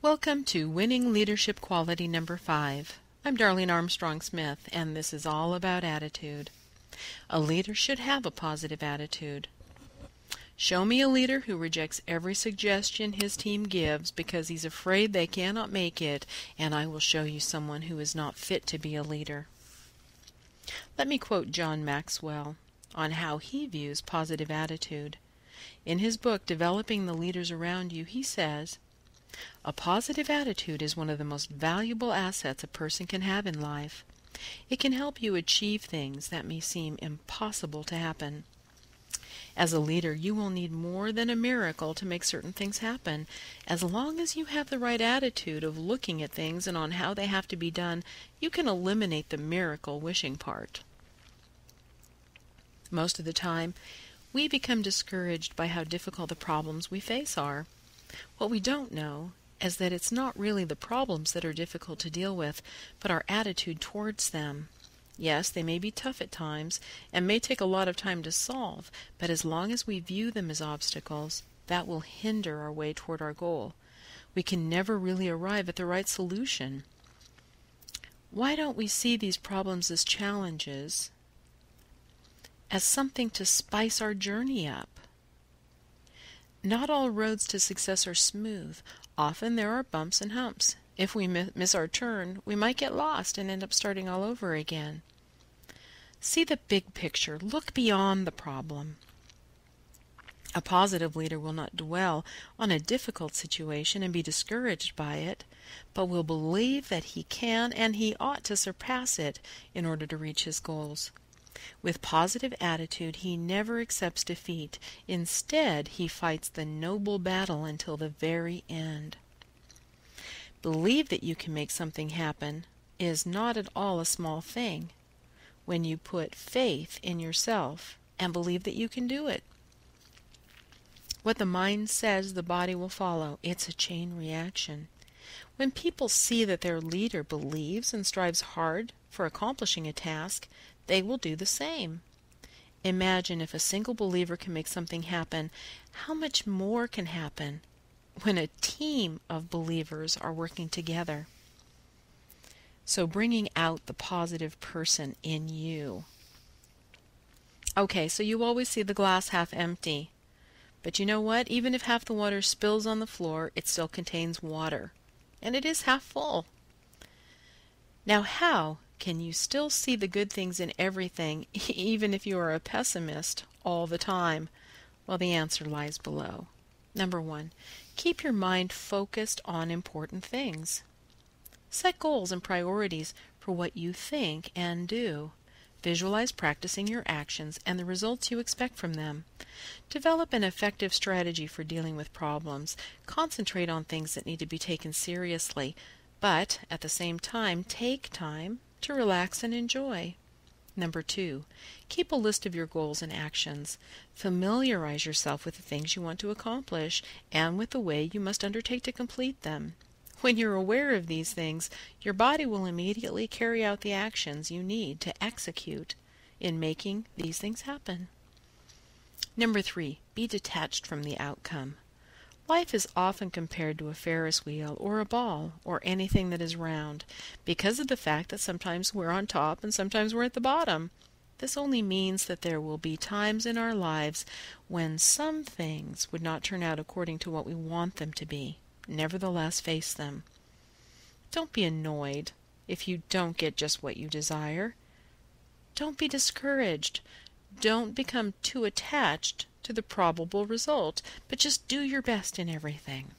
Welcome to Winning Leadership Quality number 5. I'm Darlene Armstrong-Smith, and this is all about attitude. A leader should have a positive attitude. Show me a leader who rejects every suggestion his team gives because he's afraid they cannot make it, and I will show you someone who is not fit to be a leader. Let me quote John Maxwell on how he views positive attitude. In his book, Developing the Leaders Around You, he says, "A positive attitude is one of the most valuable assets a person can have in life. It can help you achieve things that may seem impossible to happen. As a leader, you will need more than a miracle to make certain things happen. As long as you have the right attitude of looking at things and on how they have to be done, you can eliminate the miracle wishing part." Most of the time, we become discouraged by how difficult the problems we face are. What we don't know is that it's not really the problems that are difficult to deal with, but our attitude towards them. Yes, they may be tough at times and may take a lot of time to solve, but as long as we view them as obstacles, that will hinder our way toward our goal. We can never really arrive at the right solution. Why don't we see these problems as challenges, as something to spice our journey up? Not all roads to success are smooth. Often there are bumps and humps. If we miss our turn, we might get lost and end up starting all over again. See the big picture. Look beyond the problem. A positive leader will not dwell on a difficult situation and be discouraged by it, but will believe that he can and he ought to surpass it in order to reach his goals. With positive attitude, he never accepts defeat. Instead, he fights the noble battle until the very end. Believe that you can make something happen is not at all a small thing when you put faith in yourself and believe that you can do it. What the mind says, the body will follow. It's a chain reaction. When people see that their leader believes and strives hard for accomplishing a task, they will do the same. Imagine if a single believer can make something happen, how much more can happen when a team of believers are working together? So bringing out the positive person in you. Okay, so you always see the glass half empty. But you know what? Even if half the water spills on the floor, it still contains water. And it is half full. Now how can you still see the good things in everything, even if you are a pessimist all the time? Well, the answer lies below. Number 1, keep your mind focused on important things. Set goals and priorities for what you think and do. Visualize practicing your actions and the results you expect from them. Develop an effective strategy for dealing with problems. Concentrate on things that need to be taken seriously, but at the same time, take time to relax and enjoy. Number 2, keep a list of your goals and actions. Familiarize yourself with the things you want to accomplish and with the way you must undertake to complete them. When you're aware of these things, your body will immediately carry out the actions you need to execute in making these things happen. Number 3, be detached from the outcome. Life is often compared to a Ferris wheel or a ball or anything that is round because of the fact that sometimes we're on top and sometimes we're at the bottom. This only means that there will be times in our lives when some things would not turn out according to what we want them to be. Nevertheless, face them. Don't be annoyed if you don't get just what you desire. Don't be discouraged. Don't become too attached to the probable result, but just do your best in everything.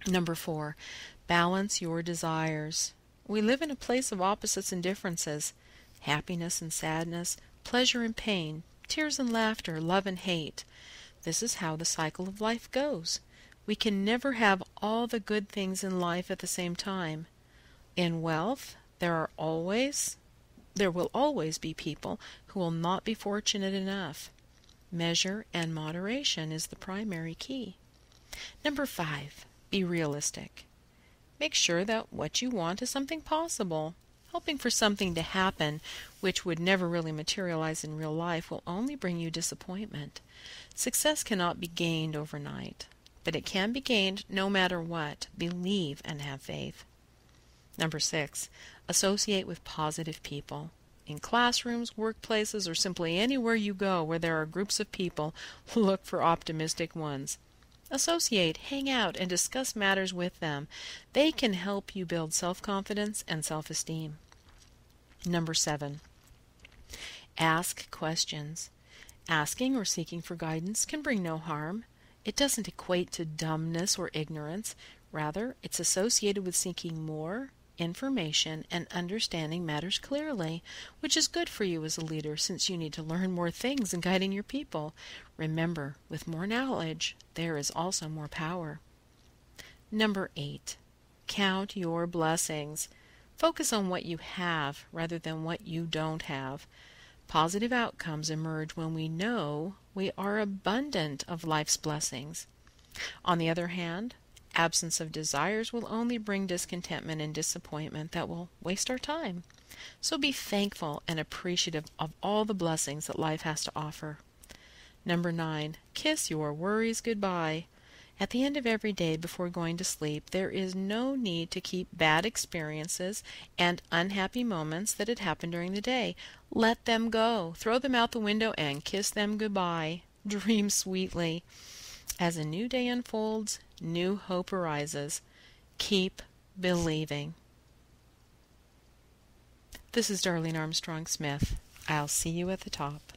Number 4, balance your desires. We live in a place of opposites and differences, happiness and sadness, pleasure and pain, tears and laughter, love and hate. This is how the cycle of life goes. We can never have all the good things in life at the same time. In wealth, there will always be people who will not be fortunate enough. Measure and moderation is the primary key. Number 5, be realistic. Make sure that what you want is something possible. Hoping for something to happen which would never really materialize in real life will only bring you disappointment. Success cannot be gained overnight. but it can be gained no matter what. Believe and have faith. Number 6, associate with positive people. In classrooms, workplaces, or simply anywhere you go where there are groups of people, look for optimistic ones. Associate, hang out, and discuss matters with them. They can help you build self-confidence and self-esteem. Number 7, ask questions. Asking or seeking for guidance can bring no harm. It doesn't equate to dumbness or ignorance. Rather, it's associated with seeking more information and understanding matters clearly, which is good for you as a leader since you need to learn more things in guiding your people. Remember, with more knowledge, there is also more power. Number 8, count your blessings. Focus on what you have rather than what you don't have. Positive outcomes emerge when we know we are abundant of life's blessings. On the other hand, absence of desires will only bring discontentment and disappointment that will waste our time. So be thankful and appreciative of all the blessings that life has to offer. Number 9, kiss your worries goodbye. At the end of every day before going to sleep, there is no need to keep bad experiences and unhappy moments that had happened during the day. Let them go. Throw them out the window and kiss them goodbye. Dream sweetly. As a new day unfolds, new hope arises. Keep believing. This is Darlene Armstrong-Smith. I'll see you at the top.